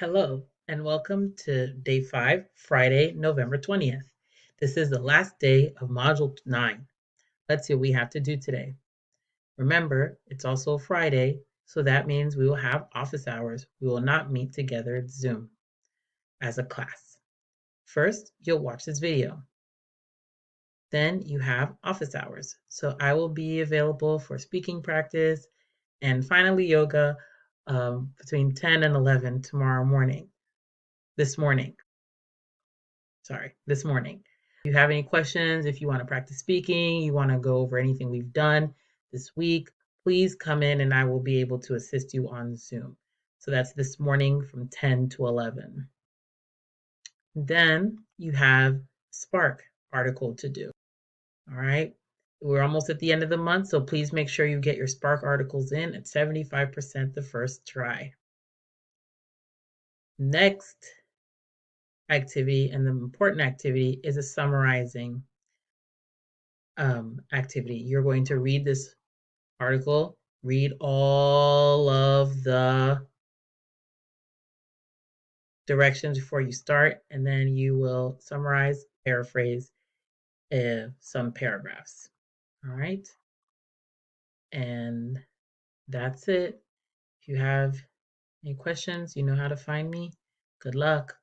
Hello, and welcome to day 5, Friday, November 20th. This is the last day of Module 9. Let's see what we have to do today. Remember, it's also Friday, so that means we will have office hours. We will not meet together at Zoom as a class. First, you'll watch this video. Then you have office hours. So I will be available for speaking practice and finally yoga between 10 and 11 tomorrow morning. This morning. If you have any questions, if you want to practice speaking, you want to go over anything we've done this week, please come in and I will be able to assist you on Zoom. So that's this morning from 10 to 11. Then you have Spark article to do. All right. We're almost at the end of the month, so please make sure you get your Spark articles in at 75% the first try. Next activity, and the important activity, is a summarizing activity. You're going to read this article, read all of the directions before you start, and then you will summarize, paraphrase some paragraphs. All right. And that's it. If you have any questions, you know how to find me. Good luck.